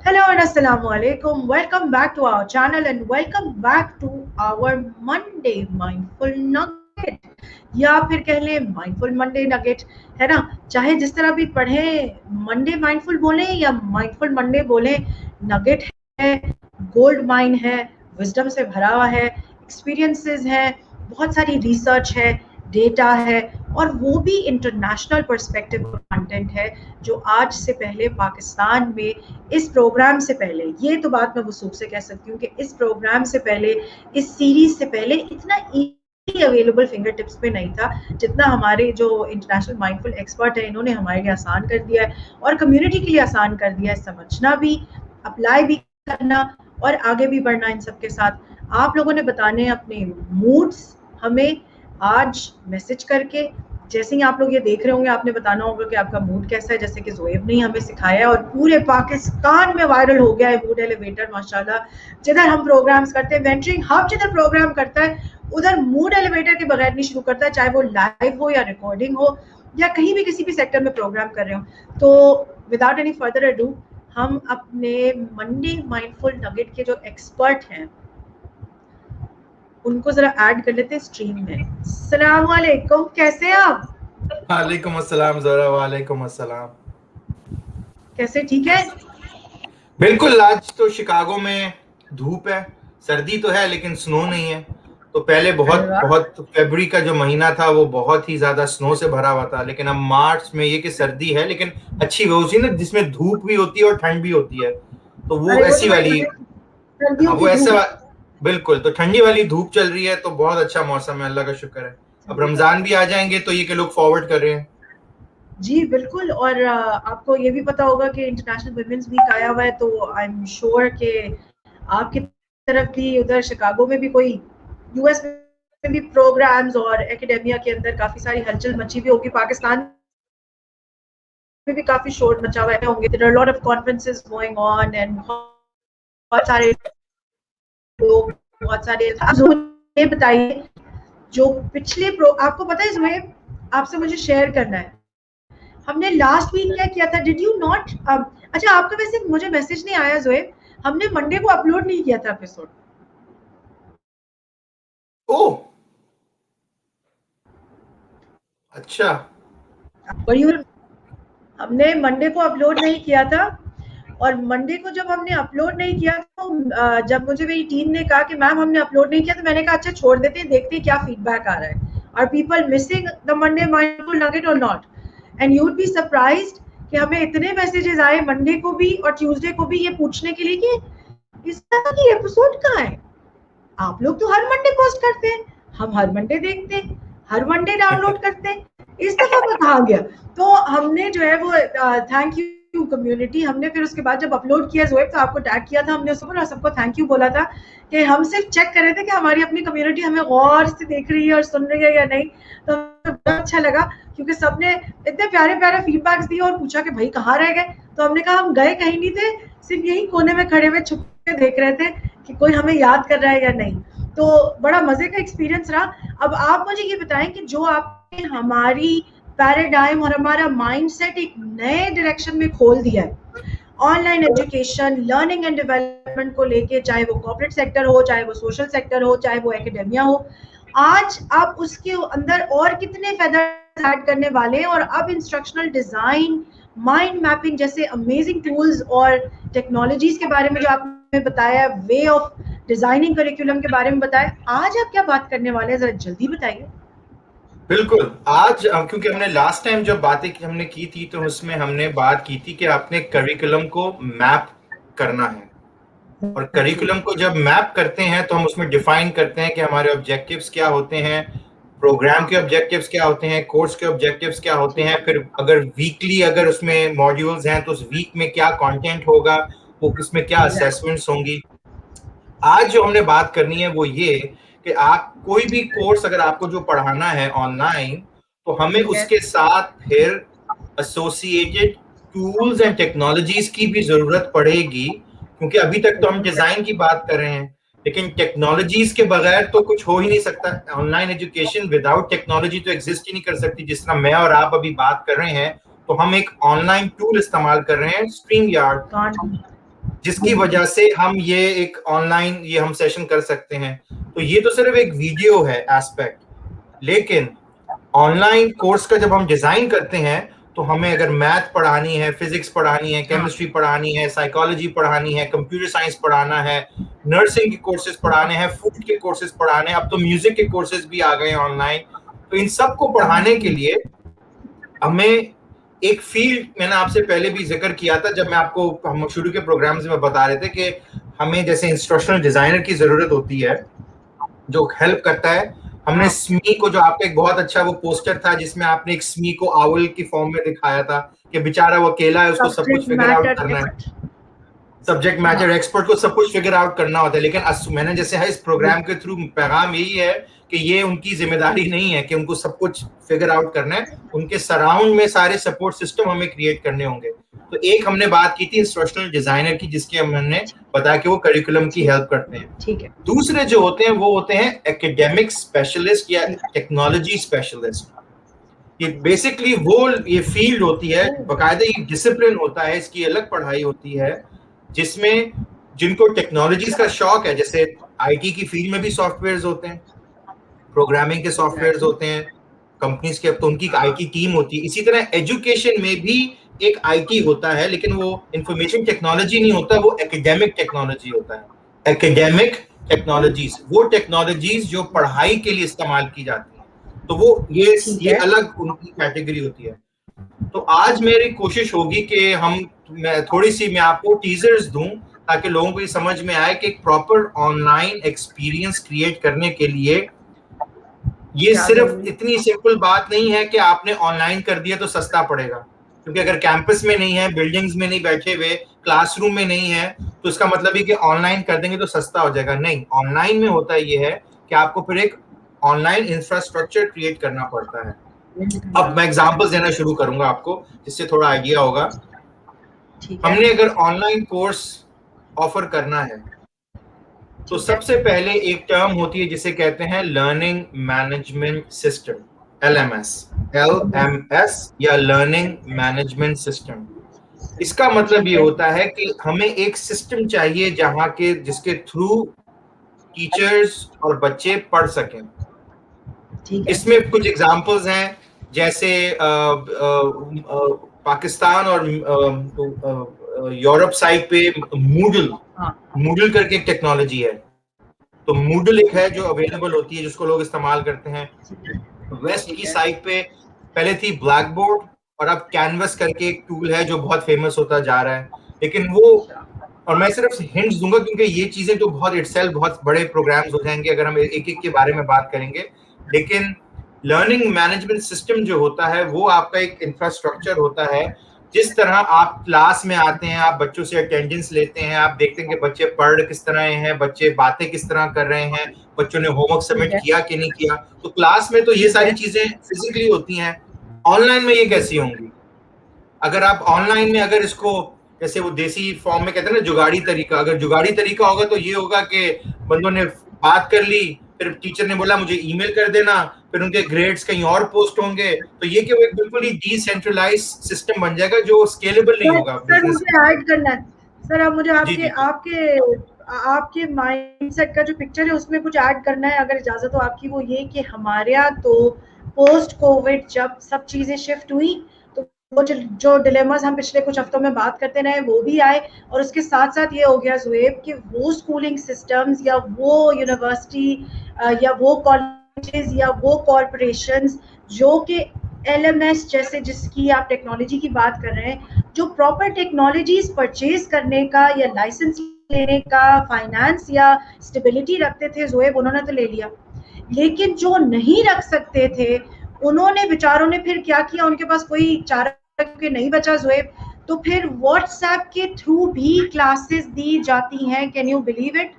Hello and assalamu alaikum. Welcome back to our channel and welcome back to our Monday Mindful Nugget या फिर कह ले mindful Monday nugget, है ना। चाहे जिस तरह भी पढ़े, मंडे माइंडफुल बोले या माइंडफुल मंडे बोले, नगेट है, गोल्ड माइन है, विजडम से भरा हुआ है, एक्सपीरियंसेस है, बहुत सारी रिसर्च है, डेटा है, और वो भी इंटरनेशनल पर्सपेक्टिव का कंटेंट है जो आज से पहले पाकिस्तान में, इस प्रोग्राम से पहले, ये तो बात मैं वसूख से कह सकती हूँ कि इस प्रोग्राम से पहले, इस सीरीज से पहले इतना अवेलेबल फिंगर टिप्स पे नहीं था जितना हमारे जो इंटरनेशनल माइंडफुल एक्सपर्ट है इन्होंने हमारे लिए आसान कर दिया है और कम्युनिटी के लिए आसान कर दिया है, समझना भी, अप्लाई भी करना और आगे भी बढ़ना इन सबके साथ। आप लोगों ने बताने हैं अपने मूड्स हमें आज मैसेज करके। जैसे ही आप लोग ये देख रहे होंगे आपने बताना होगा कि आपका मूड कैसा है, जैसे कि ज़ोएब ने हमें सिखाया है और पूरे पाकिस्तान में वायरल हो गया है मूड एलिवेटर माशाल्लाह। जिधर हम प्रोग्राम्स करते हैं, वेंचरिंग हब जिधर प्रोग्राम करता है उधर मूड एलिवेटर के बगैर नहीं शुरू करता है, चाहे वो लाइव हो या रिकॉर्डिंग हो या कहीं भी किसी भी सेक्टर में प्रोग्राम कर रहे हो। तो विदाउट एनी फर्दर अडू हम अपने मंडे माइंडफुल नगेट के जो एक्सपर्ट हैं उनको जरा ऐड कर लेते हैं स्ट्रीम में। अस्सलाम वालेकुम, कैसे हैं आप? वालेकुम अस्सलाम ज़ोरा, वालेकुम अस्सलाम। कैसे, ठीक है? बिल्कुल, आज तो शिकागो में धूप है, सर्दी तो है लेकिन स्नो नहीं है। तो पहले बहुत फरवरी का जो महीना था वो बहुत ही ज्यादा स्नो से भरा हुआ था, लेकिन अब मार्च में ये कि सर्दी है लेकिन अच्छी वो होती है ना जिसमें धूप भी होती है और ठंड भी होती है, तो वो ऐसी वाली, हाँ वो ऐसा, बिल्कुल। तो ठंडी वाली धूप चल रही है तो बहुत अच्छा मौसम है, अल्लाह का शुक्र है। अब रमजान भी आ जाएंगे तो ये कि लोग फॉरवर्ड कर रहे हैं। जी बिल्कुल, और आपको ये भी पता होगा कि इंटरनेशनल वुमेन्स वीक आया हुआ है, तो आई एम श्योर कि आपकी तरफ भी उधर शिकागो में भी कोई यूएस में भी प्रोग्राम्स और एकेडेमिया के अंदर काफी सारी हलचल मची भी होगी। पाकिस्तान में भी काफी शोर मचा हुए होंगे। There are lot of conferences going on and बहुत सारे लोग, बहुत सारे। ये बताइए, जो पिछले आपको पता है इसमें आपसे मुझे शेयर करना है, हमने लास्ट वीक क्या किया था, डिड यू नॉट? अच्छा, आपका वैसे मुझे मैसेज नहीं आया जोएब, हमने मंडे को अपलोड नहीं किया था एपिसोड। ओह अच्छा, हमने मंडे को अपलोड नहीं किया था, और मंडे को जब हमने अपलोड नहीं किया तो जब मुझे मेरी टीम ने कहा कि मैम हमने अपलोड नहीं किया, तो मैंने कहा अच्छा छोड़ देते हैं, देखते हैं क्या फीडबैक आ रहा है, are people missing the Monday mindful nugget और not. And you would be surprised कि हमें इतने मैसेजेस आए मंडे को भी और ट्यूसडे को भी ये पूछने के लिए कि इस तरह की एपिसोड कहाँ है। आप लोग तो हर मंडे पोस्ट करते हैं, हम हर मंडे देखते हैं, हर मंडे डाउनलोड करते हैं, इस दफा वो कहाँ गया? तो हमने जो है वो थैंक यू कम्युनिटी, हमने फिर उसके बाद जब अपलोड किया जोएब तो आपको टैग किया था हमने उसको और सबको थैंक यू बोला था कि हम सिर्फ चेक कर रहे थे कि हमारी अपनी कम्युनिटी हमें गौर से देख रही है और सुन रही है या नहीं। तो हमें बड़ा अच्छा लगा क्योंकि सबने इतने प्यारे प्यारे फीडबैक्स दिए और पूछा कि भाई कहाँ रह गए। तो हमने कहा हम गए कहीं नहीं थे, सिर्फ यही कोने में खड़े हुए छुप के देख रहे थे कि कोई हमें याद कर रहा है या नहीं। तो बड़ा मजे का एक्सपीरियंस रहा। अब आप मुझे ये बताएं कि जो आपने हमारी पैराडाइम और हमारा माइंडसेट एक नए डायरेक्शन में खोल दिया है, online education, learning and development को लेके, चाहे वो कॉर्पोरेट सेक्टर हो, चाहे वो सोशल सेक्टर हो, चाहे वो एकेडेमिया हो, आज आप उसके अंदर और कितने फेदर्स ऐड करने वाले हैं। और अब इंस्ट्रक्शनल डिजाइन, माइंड मैपिंग जैसे अमेजिंग टूल्स और टेक्नोलॉजीज के बारे में जो आपने बताया, वे ऑफ डिजाइनिंग करिकुलम के बारे में बताया, आज आप क्या बात करने वाले हैं, जरा जल्दी बताइए। बिल्कुल। आज क्योंकि हमने लास्ट टाइम जब बातें हमने की थी तो उसमें हमने बात की थी कि आपने करिकुलम को मैप करना है, और करिकुलम को जब मैप करते हैं तो हम उसमें डिफाइन करते हैं कि हमारे ऑब्जेक्टिव्स क्या होते हैं, प्रोग्राम के ऑब्जेक्टिव्स क्या होते हैं, कोर्स के ऑब्जेक्टिव्स क्या होते हैं, फिर अगर वीकली अगर उसमें मॉड्यूल्स हैं तो उस वीक में क्या कंटेंट होगा, वो किसमें क्या असेसमेंट्स होंगी। आज जो हमने बात करनी है वो ये कि आप कोई भी कोर्स अगर आपको जो पढ़ाना है ऑनलाइन, तो हमें उसके साथ फिर एसोसिएटेड टूल्स एंड टेक्नोलॉजीज की भी जरूरत पड़ेगी, क्योंकि अभी तक तो हम डिजाइन की बात कर रहे हैं लेकिन टेक्नोलॉजीज के बगैर तो कुछ हो ही नहीं सकता। ऑनलाइन एजुकेशन विदाउट टेक्नोलॉजी तो एग्जिस्ट ही नहीं कर सकती। जिस तरह मैं और आप अभी बात कर रहे हैं तो हम एक ऑनलाइन टूल इस्तेमाल कर रहे हैं, स्ट्रीम यार्ड। जिसकी वजह से हम ये एक ऑनलाइन ये हम सेशन कर सकते हैं। तो ये तो सिर्फ एक वीडियो है एस्पेक्ट, लेकिन ऑनलाइन कोर्स का जब हम डिजाइन करते हैं तो हमें अगर मैथ पढ़ानी है, फिजिक्स पढ़ानी है, केमिस्ट्री पढ़ानी है, साइकोलॉजी पढ़ानी है, कंप्यूटर साइंस पढ़ाना है, नर्सिंग के कोर्सेज पढ़ाने हैं, फूड के कोर्सेज पढ़ाने हैं, अब तो म्यूजिक के कोर्सेज भी आ गए हैं ऑनलाइन। तो इन सबको पढ़ाने के लिए हमें एक फील्ड, मैंने आपसे पहले भी जिक्र किया था जब मैं आपको हम शुरू के प्रोग्राम से मैं बता रहे थे कि हमें जैसे इंस्ट्रक्शनल डिजाइनर की जरूरत होती है जो हेल्प करता है। हमने स्मी को, जो आपका एक बहुत अच्छा वो पोस्टर था जिसमें आपने एक स्मी को आउल की फॉर्म में दिखाया था कि बेचारा वो अकेला है, उसको सब कुछ फिगर आउट करना है, सब्जेक्ट मैटर एक्सपर्ट को सब कुछ फिगर आउट करना होता है। लेकिन मैंने जैसे है इस प्रोग्राम के थ्रू पैगाम यही है कि ये उनकी जिम्मेदारी नहीं है कि उनको सब कुछ फिगर आउट करना है, उनके सराउंड में सारे सपोर्ट सिस्टम हमें क्रिएट करने होंगे। तो एक हमने बात की थी इंस्ट्रक्शनल डिजाइनर की, जिसके हमने बताया कि वो करिकुलम की हेल्प करते हैं। ठीक है। दूसरे जो होते हैं वो होते हैं एकेडमिक स्पेशलिस्ट या टेक्नोलॉजी स्पेशलिस्ट। ये बेसिकली वो ये फील्ड होती है, बाकायदा ये डिसिप्लिन होता है, इसकी अलग पढ़ाई होती है, जिसमें जिनको टेक्नोलॉजीज का शौक है, जैसे आईटी की फील्ड में भी सॉफ्टवेयर्स होते हैं, प्रोग्रामिंग के सॉफ्टवेयर्स होते हैं कंपनीज के, तो उनकी आईटी टीम होती है। इसी तरह एजुकेशन में भी एक आईटी होता है, लेकिन वो इंफॉर्मेशन टेक्नोलॉजी नहीं होता, वो एकेडमिक टेक्नोलॉजी होता है। एकेडमिक टेक्नोलॉजीज वो टेक्नोलॉजीज जो पढ़ाई के लिए इस्तेमाल की जाती है, तो वो ये अलग उनकी कैटेगरी होती है। तो आज मेरी कोशिश होगी कि मैं आपको टीजर्स दूं ताकि लोगों को ये समझ में आए कि एक प्रॉपर ऑनलाइन एक्सपीरियंस क्रिएट करने के लिए ये सिर्फ इतनी सिंपल बात नहीं है कि आपने ऑनलाइन कर दिया तो सस्ता पड़ेगा, क्योंकि अगर कैंपस में नहीं है, बिल्डिंग्स में नहीं बैठे हुए, क्लासरूम में नहीं है, तो इसका मतलब है कि ऑनलाइन कर देंगे तो सस्ता हो जाएगा। नहीं, ऑनलाइन में होता ये है कि आपको फिर एक ऑनलाइन इंफ्रास्ट्रक्चर क्रिएट करना पड़ता है। अब मैं एग्जांपल्स देना शुरू करूंगा आपको, जिससे थोड़ा आइडिया होगा। हमने अगर ऑनलाइन कोर्स ऑफर करना है तो सबसे पहले एक टर्म होती है जिसे कहते हैं लर्निंग मैनेजमेंट सिस्टम, LMS या लर्निंग मैनेजमेंट सिस्टम। इसका मतलब ये होता है कि हमें एक सिस्टम चाहिए जहां के जिसके थ्रू टीचर्स और बच्चे पढ़ सकें। इसमें कुछ एग्जांपल्स हैं, जैसे पाकिस्तान और यूरोप साइड पे मूडल करके एक टेक्नोलॉजी है। तो मूडल एक है जो अवेलेबल होती है, जिसको लोग इस्तेमाल करते हैं। वेस्ट की साइड पे पहले थी ब्लैक बोर्ड, और अब कैनवस करके एक टूल है जो बहुत फेमस होता जा रहा है। लेकिन वो, और मैं सिर्फ हिंट्स दूंगा क्योंकि ये चीजें तो बहुत बड़े प्रोग्राम्स हो जाएंगे अगर हम एक एक के बारे में बात करेंगे। लेकिन लर्निंग मैनेजमेंट सिस्टम जो होता है वो आपका एक इंफ्रास्ट्रक्चर होता है। जिस तरह आप क्लास में आते हैं, आप बच्चों से अटेंडेंस लेते हैं, आप देखते हैं कि बच्चे पढ़ किस तरह हैं, बच्चे बातें किस तरह कर रहे हैं, बच्चों ने होमवर्क सबमिट किया कि नहीं किया। तो क्लास में तो ये सारी चीजें फिजिकली होती हैं, ऑनलाइन में ये कैसी होंगी? अगर आप ऑनलाइन में अगर इसको जैसे वो देसी फॉर्म में कहते हैं ना जुगाड़ी तरीका, अगर जुगाड़ी तरीका होगा तो ये होगा कि बंदों ने बात कर ली, फिर टीचर ने बोला मुझे ईमेल कर देना, फिर उनके ग्रेड्स कहीं और पोस्ट होंगे। तो ये कि वो एक बिल्कुल ही डिसेंट्रलाइज सिस्टम बन जाएगा जो स्केलेबल नहीं होगा। सर मुझे ऐड करना है, सर आप मुझे आपके माइंडसेट का जो पिक्चर है उसमें कुछ ऐड करना है, अगर इजाजत हो आपकी। वो ये कि हमारे यहाँ तो पोस्ट कोविड जब सब चीजें शिफ्ट हुई तो वो जो डिलेमास हम पिछले कुछ हफ्तों में बात करते रहे वो भी आए, और उसके साथ साथ ये हो गया ज़ुएब कि वो स्कूलिंग सिस्टम्स या वो यूनिवर्सिटी या वो कॉलेजेस या वो कॉरपोरेशंस जो कि LMS जैसे जिसकी आप टेक्नोलॉजी की बात कर रहे हैं, जो प्रॉपर टेक्नोलॉजीज परचेज करने का या लाइसेंस लेने का फाइनेंस या स्टेबिलिटी रखते थे ज़ुएब, उन्होंने तो ले लिया। लेकिन जो नहीं रख सकते थे उन्होंने बेचारों ने फिर क्या किया, उनके पास कोई चारा के नहीं बचा ज़ुएब, तो फिर व्हाट्सएप के थ्रू भी क्लासेस दी जाती हैं। Can you believe it?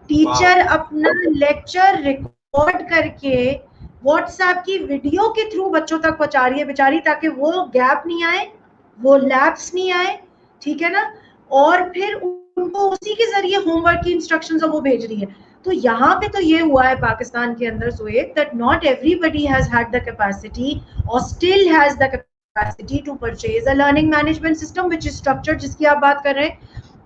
Teacher अपना लेक्चर रिकॉर्ड करके व्हाट्सएप की वीडियो के थ्रू बच्चों तक पहुंचा रही है बेचारी, ताकि वो गैप नहीं आए, वो लैप्स नहीं आए, ठीक है ना, और फिर उनको उसी के जरिए होमवर्क की इंस्ट्रक्शंस वो भेज रही है। तो यहाँ पे तो ये हुआ है पाकिस्तान के अंदर Zuaib that not everybody has had the capacity or still has the capacity to purchase a learning management system which is structured, जिसकी आप बात कर रहे हैं।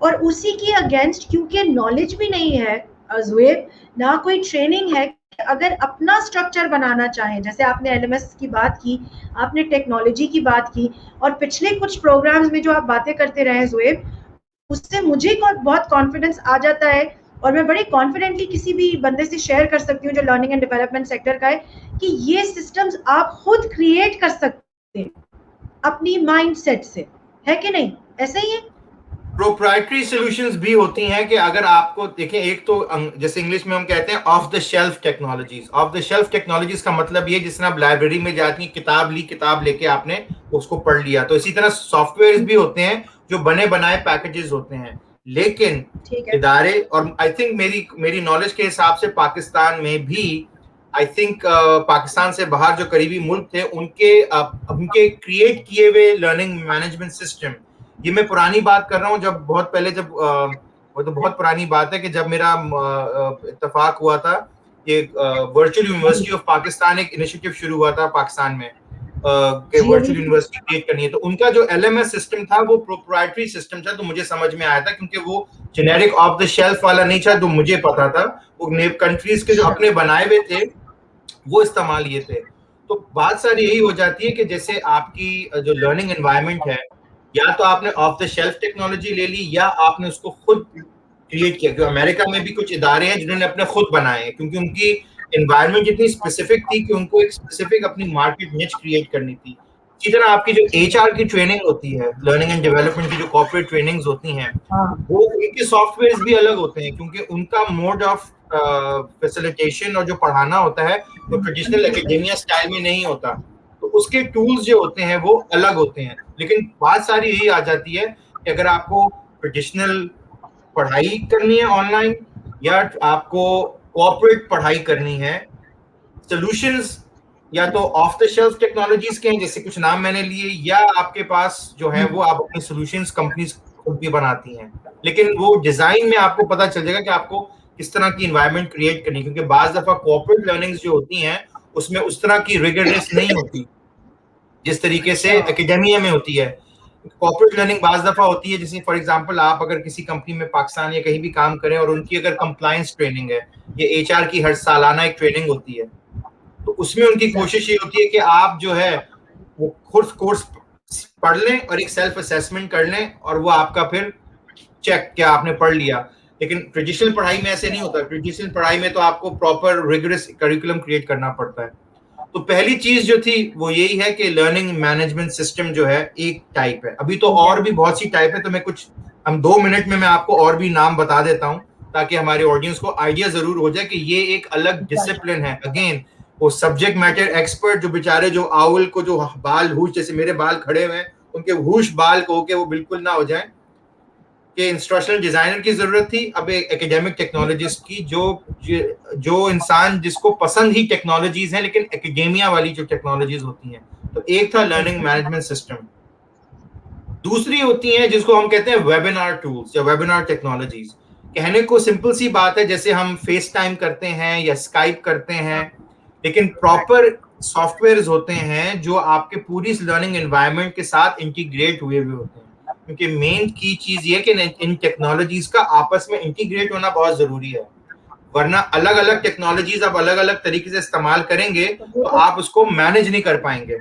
और उसी के अगेंस्ट क्योंकि नॉलेज भी नहीं है ज़ुएब, ना कोई ट्रेनिंग है, अगर अपना स्ट्रक्चर बनाना चाहें, जैसे आपने एलएमएस की बात की, आपने टेक्नोलॉजी की बात की, और पिछले कुछ प्रोग्राम्स में जो आप बातें करते रहे ज़ुएब, उससे मुझे बहुत कॉन्फिडेंस आ जाता है, और मैं बड़े कॉन्फिडेंटली किसी भी बंदे से शेयर कर सकती हूँ जो लर्निंग एंड डेवलपमेंट सेक्टर का है, कि ये सिस्टम्स आप खुद क्रिएट कर सकते हैं अपनी माइंडसेट से, है कि नहीं? ऐसा ही है। प्रोप्राइटरी सॉल्यूशंस भी होती हैं कि अगर आपको देखें, एक तो जैसे इंग्लिश में हम कहते हैं of the shelf technologies. Of the shelf technologies का मतलब ये जिसने आप लाइब्रेरी में जाती किताब ली, किताब लेके आपने उसको पढ़ लिया, तो इसी तरह सॉफ्टवेयर भी होते हैं जो बने बनाए पैकेजेस होते हैं। लेकिन इदारे, और आई थिंक मेरी नॉलेज के हिसाब से पाकिस्तान में भी, आई थिंक पाकिस्तान से बाहर जो करीबी मुल्क थे उनके क्रिएट किए हुए लर्निंग मैनेजमेंट सिस्टम, ये मैं पुरानी बात कर रहा हूँ, जब बहुत पहले, जब वो तो बहुत पुरानी बात है कि जब मेरा इत्तेफाक हुआ था, ये वर्चुअल यूनिवर्सिटी ऑफ पाकिस्तान एक इनिशिएटिव शुरू हुआ था पाकिस्तान में कि वर्चुअल यूनिवर्सिटी क्रिएट करनी है, तो उनका जो एलएमएस सिस्टम था वो प्रोप्राइटरी सिस्टम था, तो मुझे समझ में आया था क्योंकि वो जेनेरिक ऑफ द शेल्फ वाला नहीं था, जो मुझे पता था, वो कंट्रीज के जो अपने बनाए हुए थे वो इस्तेमाल ये थे। तो बात सारी यही हो जाती है कि जैसे आपकी जो लर्निंग एनवायरनमेंट है, या तो आपने ऑफ द शेल्फ टेक्नोलॉजी ले ली या आपने उसको खुद क्रिएट किया। जो अमेरिका में भी कुछ इदारे हैं जिन्होंने अपने खुद बनाए हैं, क्योंकि उनकी एनवायरनमेंट इतनी स्पेसिफिक थी कि उनको एक स्पेसिफिक अपनी मार्केट निच क्रिएट करनी थी। इसी तरह आपकी जो एचआर की ट्रेनिंग होती है, लर्निंग एंड डेवलपमेंट की जो कॉर्पोरेट ट्रेनिंग्स होती हैं, वो उनके सॉफ्टवेयर भी अलग होते हैं, क्योंकि उनका मोड ऑफ फैसिलिटेशन और जो पढ़ाना होता है वो ट्रेडिशनल एकेडेमिया स्टाइल में नहीं होता, तो उसके टूल्स जो होते हैं वो अलग होते हैं। लेकिन बात सारी यही आ जाती है कि अगर आपको ट्रेडिशनल पढ़ाई करनी है ऑनलाइन, या आपको कॉर्पोरेट पढ़ाई करनी है, सॉल्यूशंस या तो ऑफ द शेल्फ टेक्नोलॉजीज के हैं, जैसे कुछ नाम मैंने लिए, या आपके पास जो है वो आप अपने सॉल्यूशंस कंपनीज खुद भी बनाती हैं, लेकिन वो डिजाइन में आपको पता चल जाएगा कि आपको किस तरह की एनवायरनमेंट क्रिएट करनी है, क्योंकि बाज दफा कॉर्पोरेट लर्निंग्स जो होती हैं उसमें उस तरह की रिगरनेस नहीं होती जिस तरीके से एकेडेमिया में होती है। कॉर्पोरेट लर्निंग बाज दफा होती है, जैसे फॉर एग्जांपल आप अगर किसी कंपनी में पाकिस्तान या कहीं भी काम करें और उनकी अगर कंप्लायंस ट्रेनिंग है, ये एचआर की हर सालाना एक ट्रेनिंग होती है, तो उसमें उनकी कोशिश ये होती है कि आप जो है वो खुद कोर्स पढ़ लें और एक सेल्फ असेसमेंट कर लें, और वो आपका फिर चेक क्या आपने पढ़ लिया। लेकिन ट्रेडिशनल पढ़ाई में ऐसे नहीं होता। ट्रेडिशनल पढ़ाई में तो आपको प्रॉपर रिगरस करिकुलम क्रिएट करना पड़ता है। तो पहली चीज जो थी वो यही है कि लर्निंग मैनेजमेंट सिस्टम जो है एक टाइप है, अभी तो और भी बहुत सी टाइप है, तो हम 2 मिनट में मैं आपको और भी नाम बता देता हूं ताकि हमारे ऑडियंस को आइडिया जरूर हो जाए कि ये एक अलग डिसिप्लिन है। अगेन वो सब्जेक्ट मैटर एक्सपर्ट जो बेचारे जो आउल को जो बाल हूश, जैसे मेरे बाल खड़े हुए हैं, उनके हूश बाल को के वो बिल्कुल ना हो जाए, कि इंस्ट्रक्शनल डिजाइनर की जरूरत थी, अब एक एकेडमिक टेक्नोलॉजिस्ट की, जो इंसान जिसको पसंद ही टेक्नोलॉजीज हैं लेकिन एकेडेमिया वाली जो टेक्नोलॉजीज होती हैं। तो एक था लर्निंग मैनेजमेंट सिस्टम, दूसरी होती है जिसको हम कहते हैं वेबिनार टूल्स या वेबिनार टेक्नोलॉजीज। कहने को सिंपल सी बात है, जैसे हम फेस टाइम करते हैं या स्काइप करते हैं, लेकिन प्रॉपर सॉफ्टवेयर होते हैं जो आपके पूरी लर्निंग एनवायरनमेंट के साथ इंटीग्रेट हुए हुए होते हैं, क्योंकि मेन की चीज ये कि इन टेक्नोलॉजीज का आपस में इंटीग्रेट होना बहुत जरूरी है, वरना अलग अलग टेक्नोलॉजीज आप अलग अलग तरीके से इस्तेमाल करेंगे तो आप उसको मैनेज नहीं कर पाएंगे।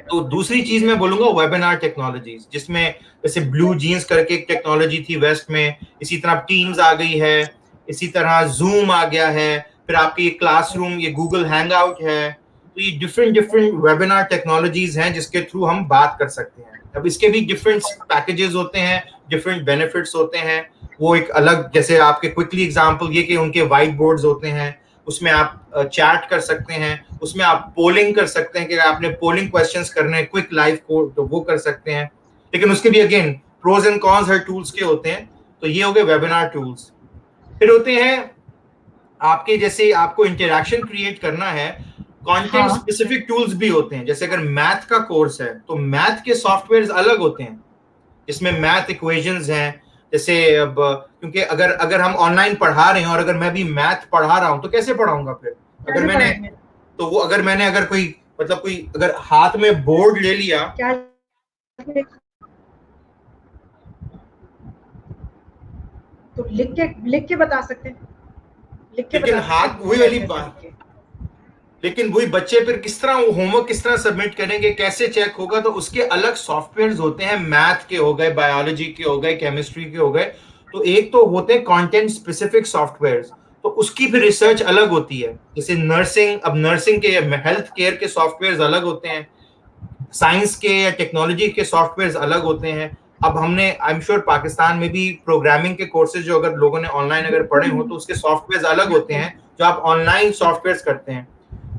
तो दूसरी चीज मैं बोलूंगा वेबिनार टेक्नोलॉजीज, जिसमें जैसे ब्लू जीन्स करके एक टेक्नोलॉजी थी वेस्ट में, इसी तरह टीम्स आ गई है, इसी तरह जूम आ गया है, फिर आपकी ये क्लासरूम, ये गूगल हैंगआउट है। तो ये डिफरेंट वेबिनार टेक्नोलॉजीज हैं जिसके थ्रू हम बात कर सकते हैं। अब इसके भी डिफरेंट पैकेजेस होते हैं, डिफरेंट बेनिफिट्स होते हैं, वो एक अलग, जैसे आपके क्विकली एग्जांपल ये कि उनके व्हाइट बोर्ड्स होते हैं, उसमें आप चैट कर सकते हैं, उसमें आप पोलिंग कर सकते हैं कि आपने पोलिंग क्वेश्चंस करने हैं क्विक लाइव को, तो वो कर सकते हैं। लेकिन उसके भी अगेन प्रोज एंड कॉन्स हर टूल्स के होते हैं। तो ये हो गए वेबिनार टूल्स। फिर होते हैं आपके, जैसे आपको इंटरेक्शन क्रिएट करना है, कंटेंट स्पेसिफिक टूल्स भी होते हैं। जैसे अगर मैथ का कोर्स है तो मैथ के सॉफ्टवेयर अलग होते हैं, जिसमें मैथ इक्वेशंस हैं। जैसे अब क्योंकि अगर हम ऑनलाइन पढ़ा रहे हैं और अगर मैं भी मैथ पढ़ा रहा हूं तो कैसे पढ़ाऊंगा फिर? अगर मैंने कोई अगर हाथ में बोर्ड ले लिया, तो लिख के बता सकते हैं, लिख के लेकिन हाथ वही वाली बात, के। लेकिन वही बच्चे फिर किस तरह वो होमवर्क किस तरह सबमिट करेंगे, कैसे चेक होगा, तो उसके अलग सॉफ्टवेयर्स होते हैं, मैथ के हो गए, बायोलॉजी के हो गए, केमिस्ट्री के हो गए। तो एक तो होते हैं कंटेंट स्पेसिफिक सॉफ्टवेयर्स, तो उसकी फिर रिसर्च अलग होती है। जैसे नर्सिंग, अब नर्सिंग के हेल्थ केयर के सॉफ्टवेयर्स अलग होते हैं, साइंस के या टेक्नोलॉजी के सॉफ्टवेयर्स अलग होते हैं। अब हमने आई एम श्योर पाकिस्तान में भी प्रोग्रामिंग के कोर्सेज जो अगर लोगों ने ऑनलाइन अगर पढ़े हो तो उसके सॉफ्टवेयर्स अलग होते हैं जो आप ऑनलाइन सॉफ्टवेयर्स करते हैं।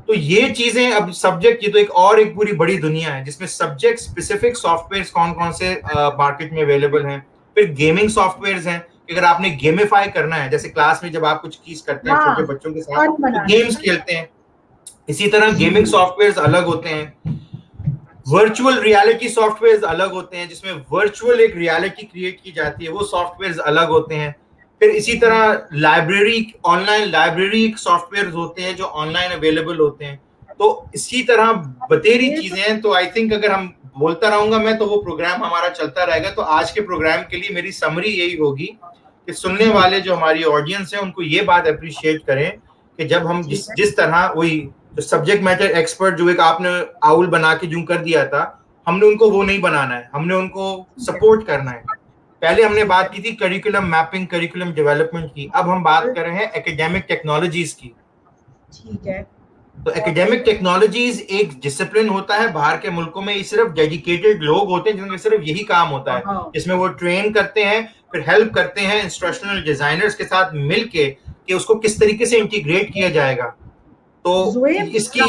तो ये चीजें अब सब्जेक्ट, ये तो एक पूरी बड़ी दुनिया है जिसमें सब्जेक्ट स्पेसिफिक सॉफ्टवेयर्स कौन कौन से मार्केट में अवेलेबल हैं। फिर गेमिंग सॉफ्टवेयर्स हैं, अगर आपने गेमिफाई करना है, जैसे क्लास में जब आप कुछ चीज करते हैं छोटे बच्चों के साथ तो गेम्स खेलते हैं, इसी तरह गेमिंग सॉफ्टवेयर्स अलग होते हैं। वर्चुअल रियलिटी सॉफ्टवेयर्स अलग होते हैं, जिसमें वर्चुअल एक रियलिटी क्रिएट की जाती है, वो सॉफ्टवेयर्स अलग होते हैं। फिर इसी तरह लाइब्रेरी, ऑनलाइन लाइब्रेरी सॉफ्टवेयर्स होते हैं जो ऑनलाइन अवेलेबल होते हैं। तो इसी तरह बतेरी चीजें हैं। तो आई थिंक अगर हम बोलता रहूंगा मैं तो वो प्रोग्राम हमारा चलता रहेगा। तो आज के प्रोग्राम के लिए मेरी समरी यही होगी कि सुनने वाले जो हमारी ऑडियंस है उनको ये बात अप्रिशिएट करें कि जब हम जिस तरह वही तो सब्जेक्ट मैटर एक्सपर्ट जो एक आपने आउल बना के जो कर दिया था, हमने उनको वो नहीं बनाना है, हमने उनको सपोर्ट करना है। पहले हमने बात की थी करिकुलम मैपिंग, करिकुलम डेवलपमेंट की, अब हम बात कर रहे हैं एकेडमिक टेक्नोलॉजीज की। ठीक है। तो एकेडमिक टेक्नोलॉजीज एक डिसिप्लिन होता है बाहर के मुल्कों में, ये सिर्फ डेडिकेटेड लोग होते हैं जिनका सिर्फ यही काम होता है, जिसमें वो ट्रेन करते हैं, फिर हेल्प करते हैं इंस्ट्रक्शनल डिजाइनर्स के साथ मिलके कि उसको किस तरीके से इंटीग्रेट किया जाएगा। तो इसकी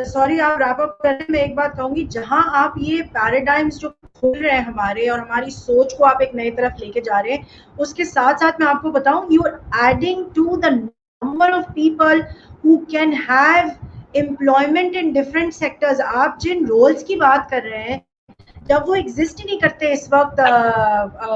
सॉरी आप रैप अप करने में एक बात कहूंगी, जहां आप ये पैराडाइम्स जो खोल रहे हैं हमारे और हमारी सोच को आप एक नई तरफ लेके जा रहे हैं, उसके साथ साथ मैं आपको बताऊं, you are adding to the number of people who can have employment in different sectors. आप जिन रोल्स की बात कर रहे हैं जब वो एग्जिस्ट ही नहीं करते इस वक्त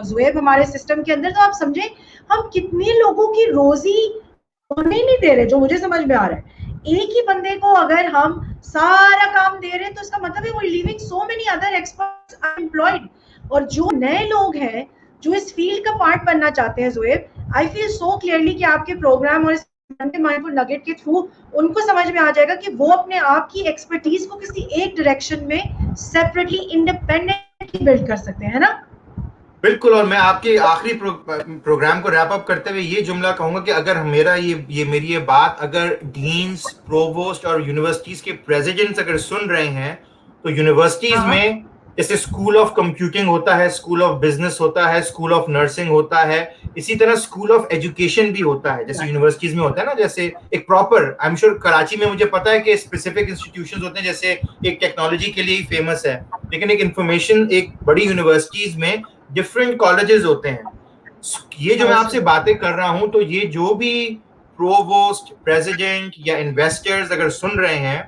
ज़ुएब हमारे सिस्टम के अंदर, तो आप समझें हम कितने लोगों की रोजी होने ही नहीं दे रहे, जो मुझे समझ में आ रहा है। एक ही बंदे को अगर हम सारा काम दे रहे हैं तो इसका मतलब है वो leaving so many other experts unemployed. और जो नए लोग हैं जो इस फील्ड का पार्ट बनना चाहते हैं Zuaib, I feel so clearly कि आपके प्रोग्राम और माइंडफुल नगेट के थ्रू उनको समझ में आ जाएगा कि वो अपने आप की एक्सपर्टीज को किसी एक डायरेक्शन में सेपरेटली इंडिपेंडेंटली बिल्ड कर सकते हैं, है ना? बिल्कुल। और मैं आपके आखिरी प्रोग्राम को रैप अप करते हुए ये जुमला कहूंगा कि अगर मेरा मेरी ये बात अगर डीन्स, प्रोवोस्ट और यूनिवर्सिटीज के प्रेसिडेंट्स अगर सुन रहे हैं, तो यूनिवर्सिटीज में जैसे स्कूल ऑफ कंप्यूटिंग होता है, स्कूल ऑफ बिजनेस होता है, स्कूल ऑफ नर्सिंग होता है, इसी तरह स्कूल ऑफ एजुकेशन भी होता है जैसे यूनिवर्सिटीज में होता है ना। जैसे एक proper, I am sure Karachi में मुझे पता है कि स्पेसिफिक इंस्टीट्यूशंस होते हैं, जैसे एक टेक्नोलॉजी के लिए ही फेमस है, लेकिन एक इंफॉर्मेशन, एक बड़ी यूनिवर्सिटीज में डिफरेंट कॉलेजेस होते हैं। ये जो मैं आपसे बातें कर रहा हूं, तो ये जो भी प्रोवोस्ट, प्रेसिडेंट या इन्वेस्टर्स अगर सुन रहे हैं,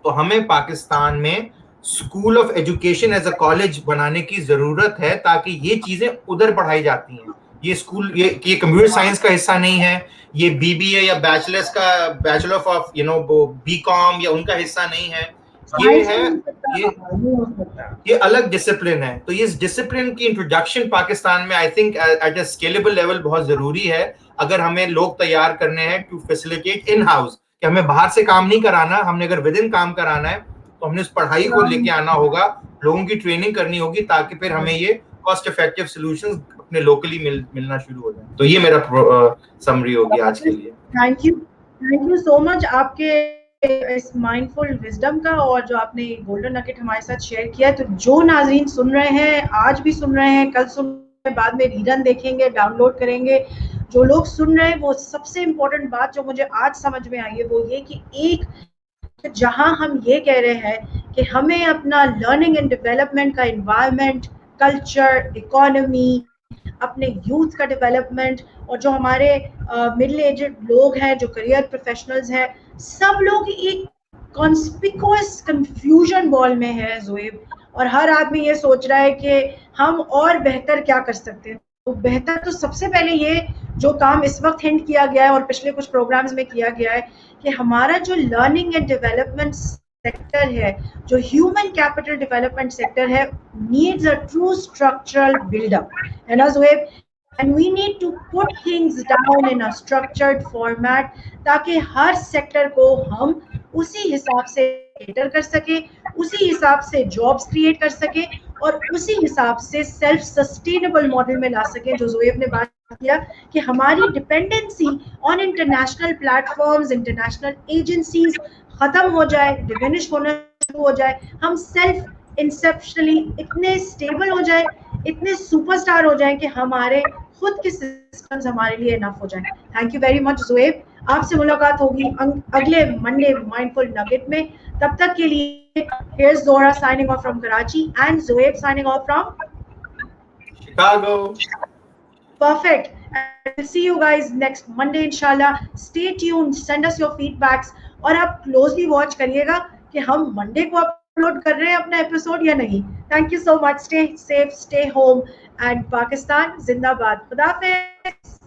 तो हमें पाकिस्तान में school of education as a college बनाने की जरूरत है, ताकि ये चीजें उधर पढ़ाई जाती हैं। ये स्कूल, ये कंप्यूटर साइंस का हिस्सा नहीं है, ये बीबीए या बैचलर ऑफ बीकॉम या उनका हिस्सा नहीं है, ये अलग डिसिप्लिन है। तो इस डिसिप्लिन की इंट्रोडक्शन पाकिस्तान में I think at a scalable level बहुत जरूरी है, अगर हमें लोग तैयार करने हैं टू फैसिलिटेट इन हाउस, कि हमें बाहर से काम नहीं कराना, हमने अगर विद इन काम कराना है तो हमने उस पढ़ाई को लेके आना होगा, लोगों की ट्रेनिंग करनी होगी, ताकि फिर हमें ये कॉस्ट इफेक्टिव सॉल्यूशंस अपने लोकली मिलना शुरू हो जाए। तो ये मेरा समरी होगी आज के लिए। थैंक यू सो मच आपके इस माइंडफुल विजडम का, और जो आपने गोल्डन नगेट हमारे साथ शेयर किया है। तो जो नाजरीन सुन रहे हैं, आज भी सुन रहे हैं, कल सुन रहे हैं, बाद में रीडन देखेंगे, डाउनलोड करेंगे, जो लोग सुन रहे हैं, वो सबसे इम्पोर्टेंट बात जो मुझे आज समझ में आई है वो ये कि एक जहां हम ये कह रहे हैं कि हमें अपना लर्निंग एंड डेवलपमेंट का एनवायरनमेंट, कल्चर, इकोनॉमी, अपने यूथ का डेवलपमेंट, और जो हमारे मिडिल एजेड लोग हैं, जो करियर प्रोफेशनल्स हैं, सब लोग एक कॉन्स्पिकुअस कंफ्यूजन बॉल में है ज़ुएब, और हर आदमी ये सोच रहा है कि हम और बेहतर क्या कर सकते हैं। तो बेहतर तो सबसे पहले ये जो काम इस वक्त हिंट किया गया है और पिछले कुछ प्रोग्राम्स में किया गया है कि हमारा जो लर्निंग एंड डेवलपमेंट सेक्टर है, जो ह्यूमन कैपिटल डेवलपमेंट सेक्टर है, needs a true structural buildup, है ना Zuaib? and we need to put things down in a structured format ताकि हर सेक्टर को हम उसी हिसाब से कैटर कर सके, उसी हिसाब से जॉब्स क्रिएट कर सके और उसी हिसाब से सेल्फ सस्टेनेबल मॉडल में ला सके। जो ज़ोएब ने बात किया कि हमारी dependency on international platforms, international agencies खत्म हो जाए, डिमिनिश होना शुरू हो जाए, हम सेल्फ इंसेप्शनली इतने स्टेबल हो जाए, इतने सुपरस्टार हो जाए कि हमारे खुद के सिस्टम्स हमारे लिए इनफ हो जाए। Thank you very much Zoeb, आपसे मुलाकात होगी अगले मंडे माइंडफुल नगेट में। तब तक के लिए here's Zora signing off from Karachi and Zoeb signing off from Chicago. Perfect. And we'll see you guys next Monday inshallah. Stay tuned, send us your feedbacks और आप closely watch करिएगा कि हम मंडे को अपलोड कर रहे हैं अपना एपिसोड या नहीं। Thank you so much, stay safe, stay home and Pakistan जिंदाबाद। खुदा हाफिज़।